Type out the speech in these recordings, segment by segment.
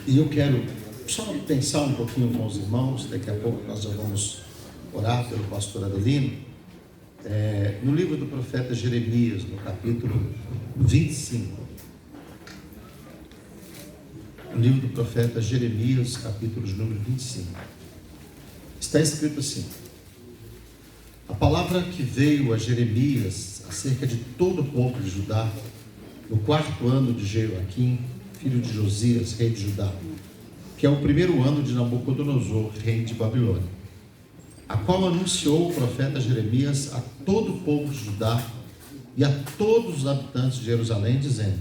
E eu quero só pensar um pouquinho com os irmãos, daqui a pouco nós já vamos orar pelo pastor Adelino, no livro do profeta Jeremias, no capítulo 25. No livro do profeta Jeremias, capítulo de número 25. Está escrito assim: a palavra que veio a Jeremias acerca de todo o povo de Judá, no 4º ano de Jeoaquim, filho de Josias, rei de Judá, que é o 1º ano de Nabucodonosor, rei de Babilônia, a qual anunciou o profeta Jeremias a todo o povo de Judá e a todos os habitantes de Jerusalém, dizendo: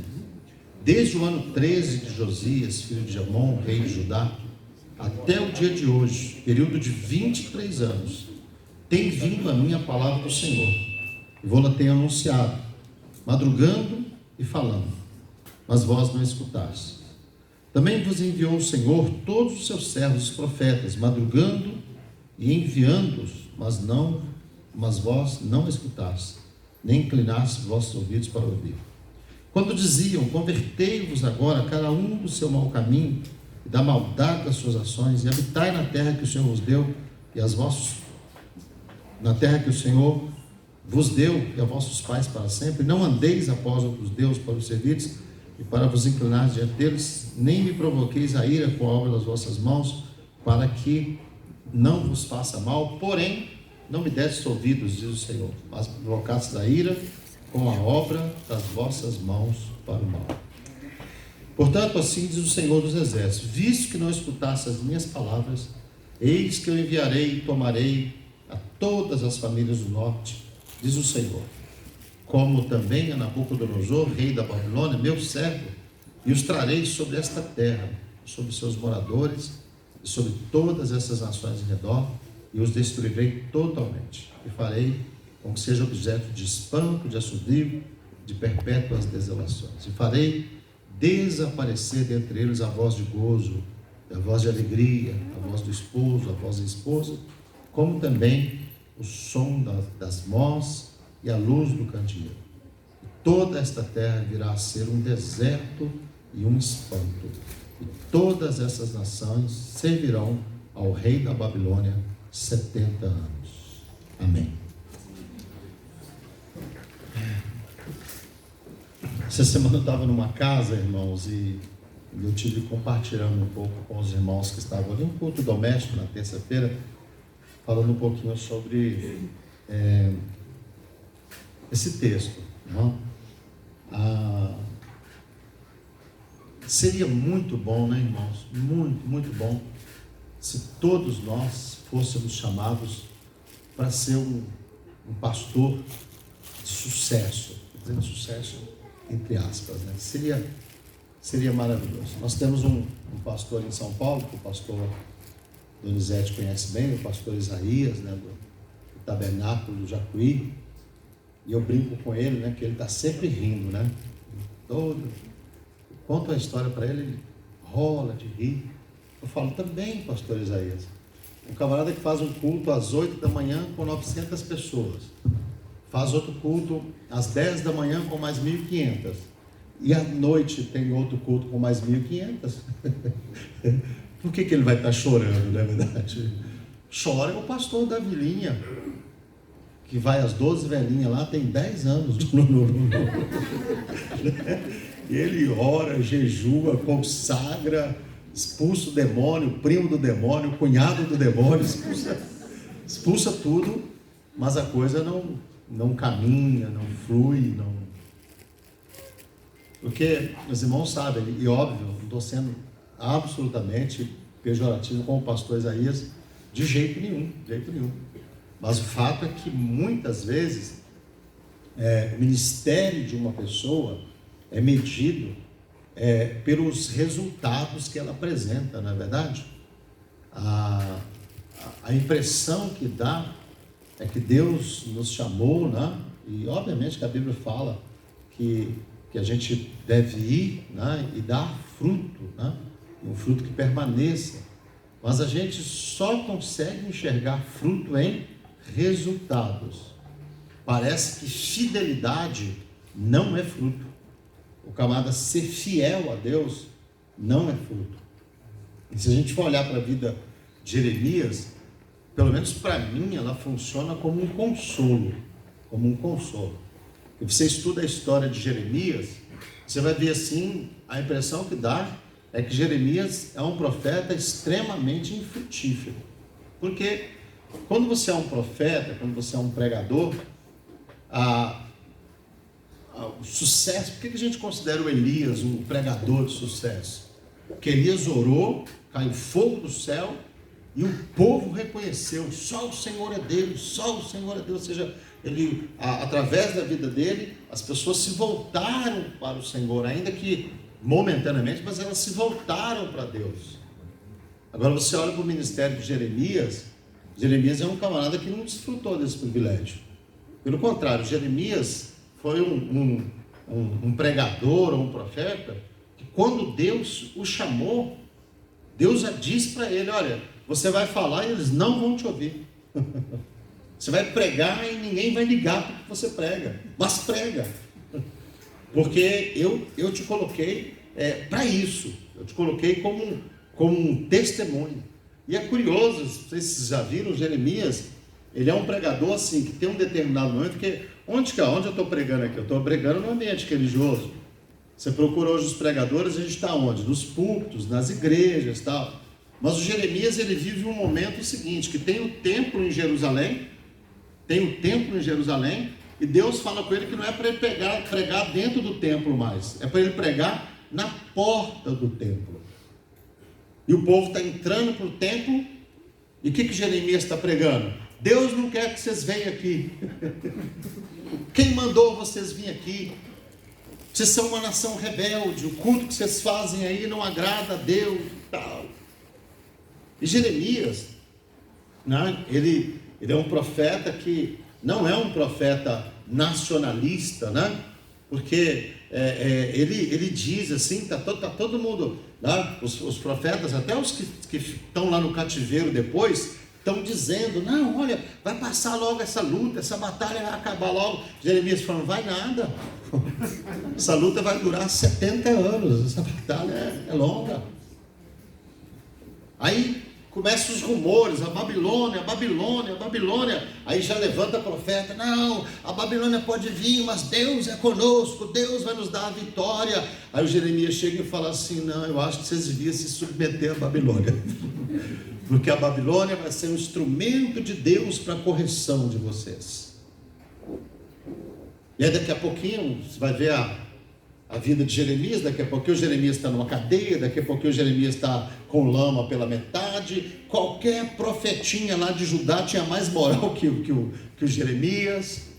desde o ano 13 de Josias, filho de Amon, rei de Judá, até o dia de hoje, período de 23 anos, tem vindo a minha palavra do Senhor, e vou-la ter anunciado, madrugando e falando, mas vós não escutastes. Também vos enviou o Senhor todos os seus servos, os profetas, madrugando e enviando-os, mas vós não escutastes, nem inclinastes vossos ouvidos para ouvir. Quando diziam: convertei-vos agora, cada um do seu mau caminho e da maldade das suas ações, e habitai na terra que o Senhor vos deu, na terra que o Senhor vos deu e a vossos pais para sempre, não andeis após outros deuses para os servirdes e para vos inclinar diante deles, nem me provoqueis a ira com a obra das vossas mãos, para que não vos faça mal, porém não me destes ouvidos, diz o Senhor, mas me provocastes a ira com a obra das vossas mãos para o mal. Portanto, assim diz o Senhor dos Exércitos: visto que não escutaste as minhas palavras, eis que eu enviarei e tomarei a todas as famílias do norte, diz o Senhor, como também a Nabucodonosor, rei da Babilônia, meu servo, e os trarei sobre esta terra, sobre seus moradores, e sobre todas essas nações em redor, e os destruirei totalmente, e farei com que seja objeto de espanto, de assobio, de perpétuas desolações, e farei desaparecer dentre eles a voz de gozo, a voz de alegria, a voz do esposo, a voz da esposa, como também o som das mós e a luz do candeeiro. E toda esta terra virá a ser um deserto e um espanto, e todas essas nações servirão ao rei da Babilônia 70 anos. Amém. Essa semana eu estava numa casa, irmãos, e eu tive compartilhando um pouco com os irmãos que estavam ali, um culto doméstico na terça-feira, falando um pouquinho sobre esse texto. Não? Seria muito bom, né, irmãos? Muito, muito bom, se todos nós fôssemos chamados para ser um pastor de sucesso, dizendo sucesso entre aspas, né? Seria maravilhoso. Nós temos um pastor em São Paulo, que o pastor Donizete conhece bem, o pastor Isaías, né, do Tabernáculo do Jacuí, e eu brinco com ele, né, que ele está sempre rindo, né? Conto a história para ele, ele rola de rir. Eu falo também, pastor Isaías, um camarada que faz um culto às 8 da manhã com 900 pessoas, faz outro culto às 10 da manhã com mais 1.500, e à noite tem outro culto com mais 1.500. Por que ele vai estar chorando, não é verdade? Chora o pastor da vilinha, que vai às 12 velhinhas lá, tem 10 anos. Ele ora, jejua, consagra, expulsa o demônio, primo do demônio, cunhado do demônio, expulsa tudo, mas a coisa não caminha, não flui, não. Porque os irmãos sabem, e óbvio, não estou sendo absolutamente pejorativo com o pastor Isaías, de jeito nenhum. Mas o fato é que muitas vezes o ministério de uma pessoa é medido pelos resultados que ela apresenta, não é verdade? A impressão que dá é que Deus nos chamou, né? E obviamente que a Bíblia fala que a gente deve ir, né, e dar fruto, né? Um fruto que permaneça, mas a gente só consegue enxergar fruto em resultados. Parece que fidelidade não é fruto. O camarada ser fiel a Deus não é fruto. E se a gente for olhar para a vida de Jeremias, pelo menos para mim, ela funciona como um consolo. Como um consolo. E você estuda a história de Jeremias, você vai ver assim, a impressão que dá é que Jeremias é um profeta extremamente infrutífero. Porque quando você é um profeta, quando você é um pregador, o sucesso, por que a gente considera o Elias um pregador de sucesso? Porque Elias orou, caiu fogo do céu, e o povo reconheceu, só o Senhor é Deus, só o Senhor é Deus. Ou seja, ele, através da vida dele, as pessoas se voltaram para o Senhor, ainda que momentaneamente, mas elas se voltaram para Deus. Agora você olha para o ministério de Jeremias, Jeremias é um camarada que não desfrutou desse privilégio. Pelo contrário, Jeremias foi um pregador ou um profeta, que quando Deus o chamou, Deus já disse para ele: olha, você vai falar e eles não vão te ouvir. Você vai pregar e ninguém vai ligar para o que você prega, mas prega. Porque eu te coloquei para isso, eu te coloquei como um testemunho. E é curioso, não sei se vocês já viram, Jeremias, ele é um pregador assim, que tem um determinado momento, que onde eu estou pregando aqui? Eu estou pregando no ambiente religioso. Você procura hoje os pregadores, a gente está onde? Nos púlpitos, nas igrejas e tal. Mas o Jeremias, ele vive um momento seguinte, que tem o templo em Jerusalém, e Deus fala com ele que não é para ele pregar dentro do templo mais, é para ele pregar na porta do templo. E o povo está entrando para o templo, e o que Jeremias está pregando? Deus não quer que vocês venham aqui. Quem mandou vocês virem aqui? Vocês são uma nação rebelde, o culto que vocês fazem aí não agrada a Deus e tal. E Jeremias, né, ele é um profeta que não é um profeta nacionalista, né? Porque ele diz assim, tá todo mundo, né? Os profetas, até os que estão lá no cativeiro depois, estão dizendo: não, olha, vai passar logo essa luta, essa batalha vai acabar logo. Jeremias falando: vai nada, essa luta vai durar 70 anos, essa batalha é longa. Aí começam os rumores: a Babilônia. Aí já levanta o profeta: não, a Babilônia pode vir, mas Deus é conosco, Deus vai nos dar a vitória. Aí o Jeremias chega e fala assim: não, eu acho que vocês deviam se submeter à Babilônia, porque a Babilônia vai ser um instrumento de Deus para a correção de vocês. E aí daqui a pouquinho você vai ver a vida de Jeremias. Daqui a pouquinho o Jeremias está numa cadeia, daqui a pouquinho o Jeremias está com lama pela metade. Qualquer profetinha lá de Judá tinha mais moral que o Jeremias.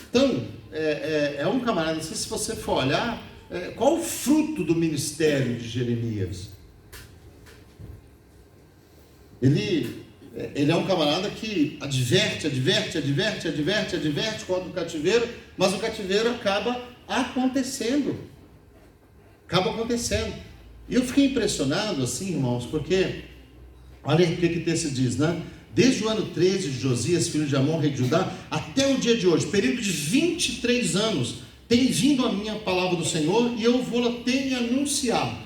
Então, é um camarada, não sei se você for olhar, qual o fruto do ministério de Jeremias? Ele é um camarada que adverte contra o cativeiro, mas o cativeiro acaba acontecendo. E eu fiquei impressionado assim, irmãos, porque olha o que o texto diz, né? Desde o ano 13 de Josias, filho de Amon, rei de Judá, até o dia de hoje, período de 23 anos, tem vindo a minha palavra do Senhor, e eu vou tenho anunciado.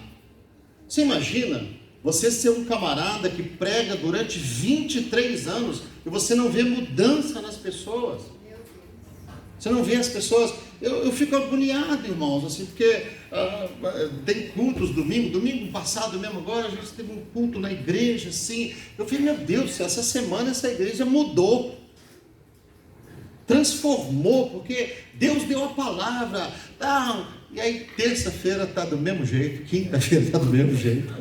Você imagina você ser um camarada que prega durante 23 anos e você não vê mudança nas pessoas? Você não vê as pessoas. Eu fico agoniado, irmãos, assim, porque tem cultos domingo passado mesmo, agora a gente teve um culto na igreja, assim. Eu falei: meu Deus, essa semana essa igreja mudou, transformou, porque Deus deu a palavra. E aí terça-feira está do mesmo jeito, quinta-feira está do mesmo jeito.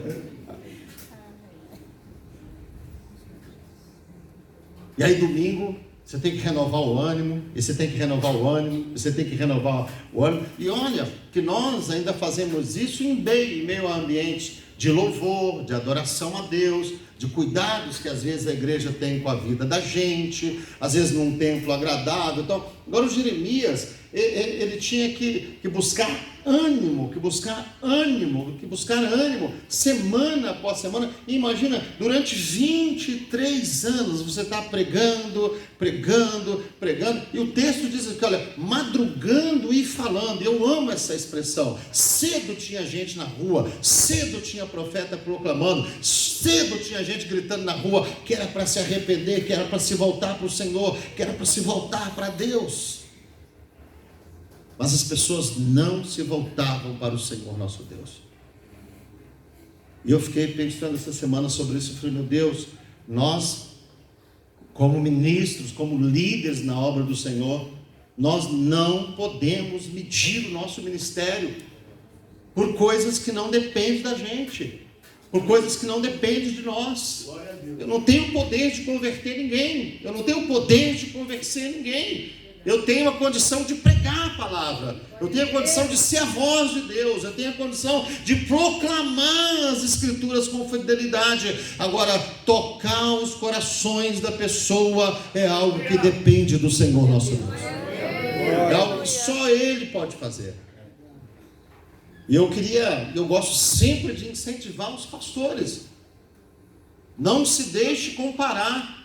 E aí domingo você tem que renovar o ânimo, e você tem que renovar o ânimo, você tem que renovar o ânimo. E olha, que nós ainda fazemos isso em meio a ambiente de louvor, de adoração a Deus, de cuidados que às vezes a igreja tem com a vida da gente, às vezes num templo agradável. Então, agora o Jeremias, ele tinha que buscar ânimo, semana após semana. E imagina, durante 23 anos você está pregando, e o texto diz que, olha, madrugando e falando. Eu amo essa expressão. Cedo tinha gente na rua, cedo tinha profeta proclamando, cedo tinha gente gritando na rua que era para se arrepender, que era para se voltar para o Senhor, que era para se voltar para Deus. Mas as pessoas não se voltavam para o Senhor nosso Deus. E eu fiquei pensando essa semana sobre isso. Eu falei, meu Deus, nós, como ministros, como líderes na obra do Senhor, nós não podemos medir o nosso ministério por coisas que não dependem da gente, por coisas que não dependem de nós. Eu não tenho poder de converter ninguém, eu não tenho poder de convencer ninguém. Eu tenho a condição de pregar a palavra, eu tenho a condição de ser a voz de Deus, eu tenho a condição de proclamar as Escrituras com fidelidade. Agora, tocar os corações da pessoa é algo que depende do Senhor nosso Deus, é algo que só Ele pode fazer. E eu gosto sempre de incentivar os pastores: não se deixe comparar,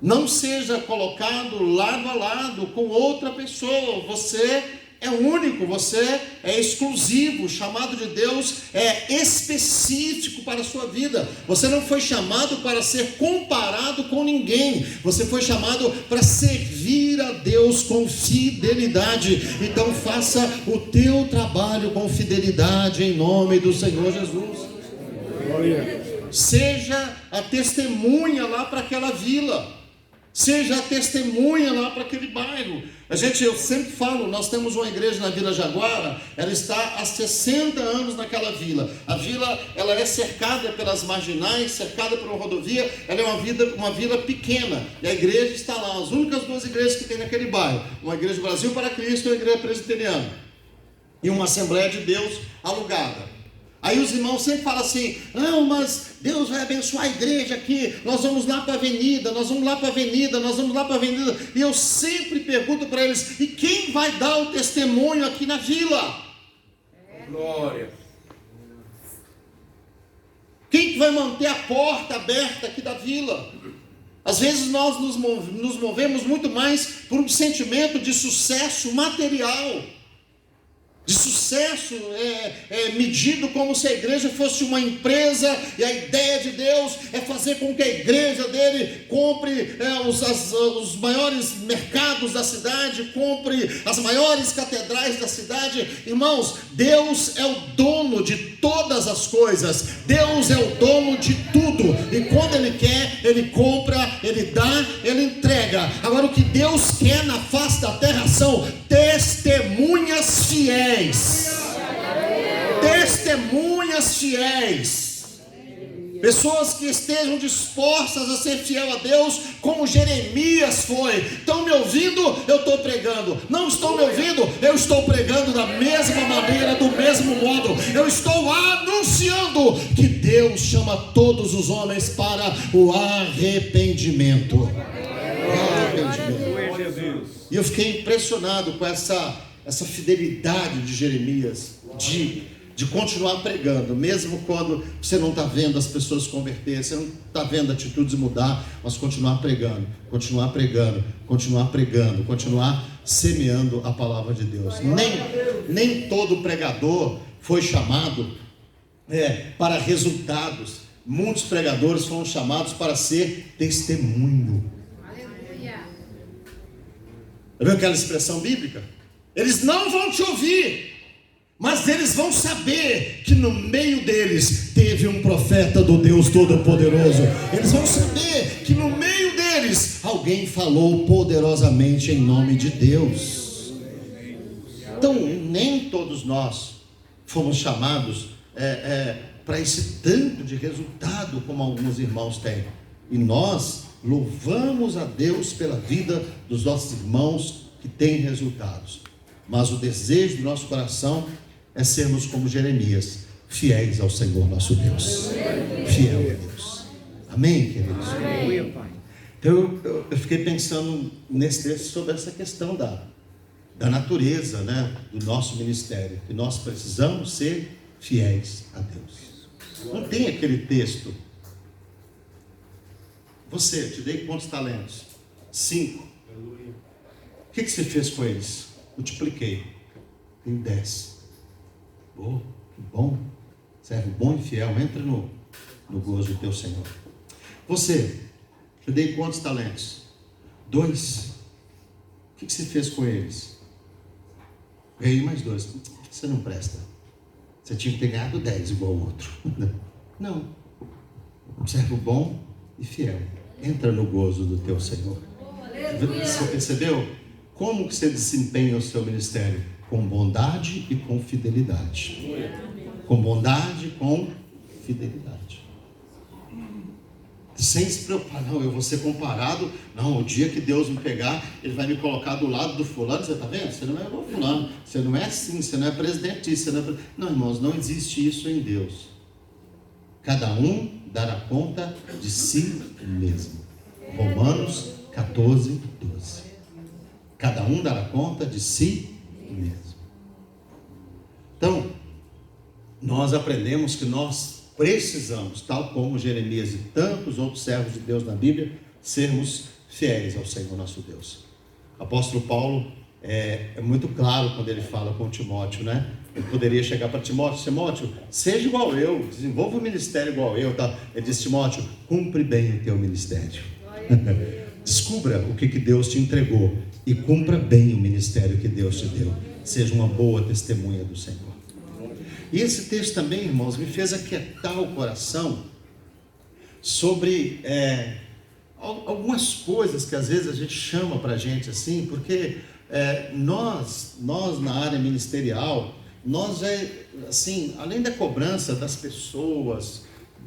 não seja colocado lado a lado com outra pessoa. Você é único, você é exclusivo. O chamado de Deus é específico para a sua vida. Você não foi chamado para ser comparado com ninguém. Você foi chamado para servir a Deus com fidelidade. Então faça o teu trabalho com fidelidade em nome do Senhor Jesus. Seja a testemunha lá para aquela vila. Seja a testemunha lá para aquele bairro. Eu sempre falo, nós temos uma igreja na Vila Jaguara, ela está há 60 anos naquela vila. A vila, ela é cercada pelas marginais, cercada por uma rodovia, ela é uma vila pequena. E a igreja está lá, as únicas duas igrejas que tem naquele bairro. Uma igreja Brasil para Cristo e uma igreja presbiteriana. E uma Assembleia de Deus alugada. Aí os irmãos sempre falam assim: não, mas Deus vai abençoar a igreja aqui, nós vamos lá para a avenida, nós vamos lá para a avenida, nós vamos lá para a avenida. E eu sempre pergunto para eles: e quem vai dar o testemunho aqui na vila? Glória. Quem que vai manter a porta aberta aqui da vila? Às vezes nós nos movemos muito mais por um sentimento de sucesso material, de sucesso medido como se a igreja fosse uma empresa, e a ideia de Deus é fazer com que a igreja dele compre os maiores mercados da cidade, compre as maiores catedrais da cidade. Irmãos, Deus é o dono de todas as coisas, Deus é o dono de tudo, e quando Ele quer, Ele compra, Ele dá, Ele entrega. Agora, o que Deus quer na face da terra são testemunhas fiéis. Testemunhas fiéis, pessoas que estejam dispostas a ser fiel a Deus, como Jeremias foi. Estão me ouvindo? Eu estou pregando. Não estão me ouvindo? Eu estou pregando da mesma maneira, do mesmo modo. Eu estou anunciando que Deus chama todos os homens para o arrependimento. E eu fiquei impressionado com essa fidelidade de Jeremias, de continuar pregando, mesmo quando você não está vendo as pessoas se converter, você não está vendo atitudes mudar, mas continuar pregando, continuar semeando a palavra de Deus. Nem todo pregador foi chamado para resultados. Muitos pregadores foram chamados para ser testemunho. Viu aquela expressão bíblica? Eles não vão te ouvir, mas eles vão saber que no meio deles teve um profeta do Deus Todo-Poderoso. Eles vão saber que no meio deles alguém falou poderosamente em nome de Deus. Então, nem todos nós fomos chamados para esse tanto de resultado como alguns irmãos têm. E nós louvamos a Deus pela vida dos nossos irmãos que têm resultados. Mas o desejo do nosso coração é sermos como Jeremias, fiéis ao Senhor nosso Deus. Fiel a Deus. Amém, queridos? Amém. Então eu fiquei pensando nesse texto sobre essa questão da natureza, né, do nosso ministério, que nós precisamos ser fiéis a Deus. Não tem aquele texto: você, te dei quantos talentos? 5. O que você fez com eles? Multipliquei. Tem 10. Oh, que bom. Servo bom e fiel, entra no gozo do teu Senhor. Você, te dei quantos talentos? 2. O que você fez com eles? Ganhei mais 2. Você não presta. Você tinha que ter ganhado 10 igual o outro. Não. Servo bom e fiel, entra no gozo do teu Senhor. Você percebeu? Como que você desempenha o seu ministério? Com bondade e com fidelidade. Com bondade e com fidelidade. Sem se preocupar, não, eu vou ser comparado. Não, o dia que Deus me pegar, Ele vai me colocar do lado do fulano. Você está vendo? Você não é igual fulano. Você não é assim, você não é presidente disso. Não, irmãos, não existe isso em Deus. Cada um dará conta de si mesmo. Romanos 14, 12. Cada um dará conta de si mesmo. Então, nós aprendemos que nós precisamos, tal como Jeremias e tantos outros servos de Deus na Bíblia, sermos fiéis ao Senhor nosso Deus. O apóstolo Paulo é muito claro quando ele fala com Timóteo, né? Ele poderia chegar para Timóteo: Timóteo, seja igual eu, desenvolva o ministério igual eu, tá? Ele disse: Timóteo, cumpre bem o teu ministério. Descubra o que Deus te entregou e cumpra bem o ministério que Deus te deu. Seja uma boa testemunha do Senhor. E esse texto também, irmãos, me fez aquietar o coração sobre algumas coisas que às vezes a gente chama para a gente assim, porque nós na área ministerial, nós assim, além da cobrança das pessoas,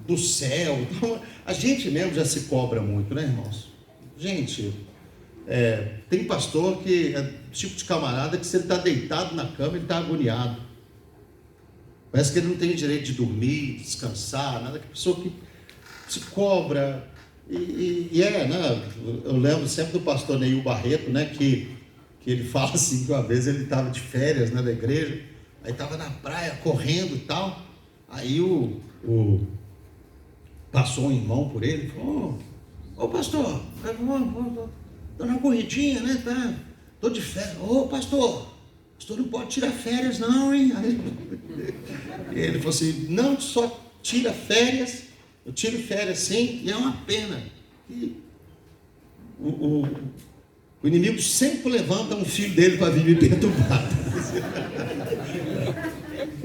do céu, então, a gente mesmo já se cobra muito, né, irmãos? Gente, tem pastor que é tipo de camarada que, se ele está deitado na cama, ele está agoniado. Parece que ele não tem direito de dormir, descansar, nada. Que pessoa que se cobra. Né? Eu lembro sempre do pastor Neil Barreto, né? Que ele fala assim, que uma vez ele estava de férias, né, da igreja, aí estava na praia correndo e tal. Aí passou um irmão por ele e falou: ô pastor, estou na corridinha, né? Estou de férias. Ô pastor não pode tirar férias não, hein? Aí ele falou assim: não só tira férias, eu tiro férias sim, e é uma pena. E o inimigo sempre levanta um filho dele para vir me perturbar.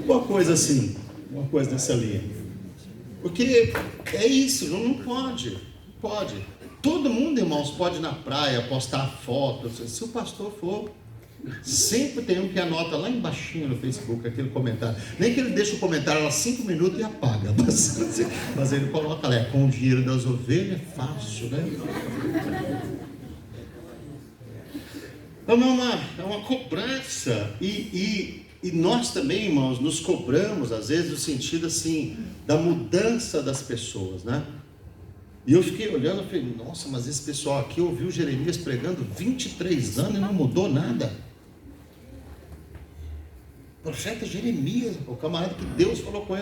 Uma coisa assim, uma coisa nessa linha. Porque é isso, não pode. Todo mundo, irmãos, pode ir na praia, postar foto. Se o pastor for, sempre tem um que anota lá embaixinho no Facebook aquele comentário. Nem que ele deixe o comentário lá 5 minutos e apaga. Mas ele coloca lá: com o dinheiro das ovelhas é fácil, né? Então é uma cobrança. E nós também, irmãos, nos cobramos às vezes no sentido assim, da mudança das pessoas, né? E eu fiquei olhando e falei: nossa, mas esse pessoal aqui ouviu Jeremias pregando 23 anos e não mudou nada. Profeta Jeremias, o camarada que Deus falou com ele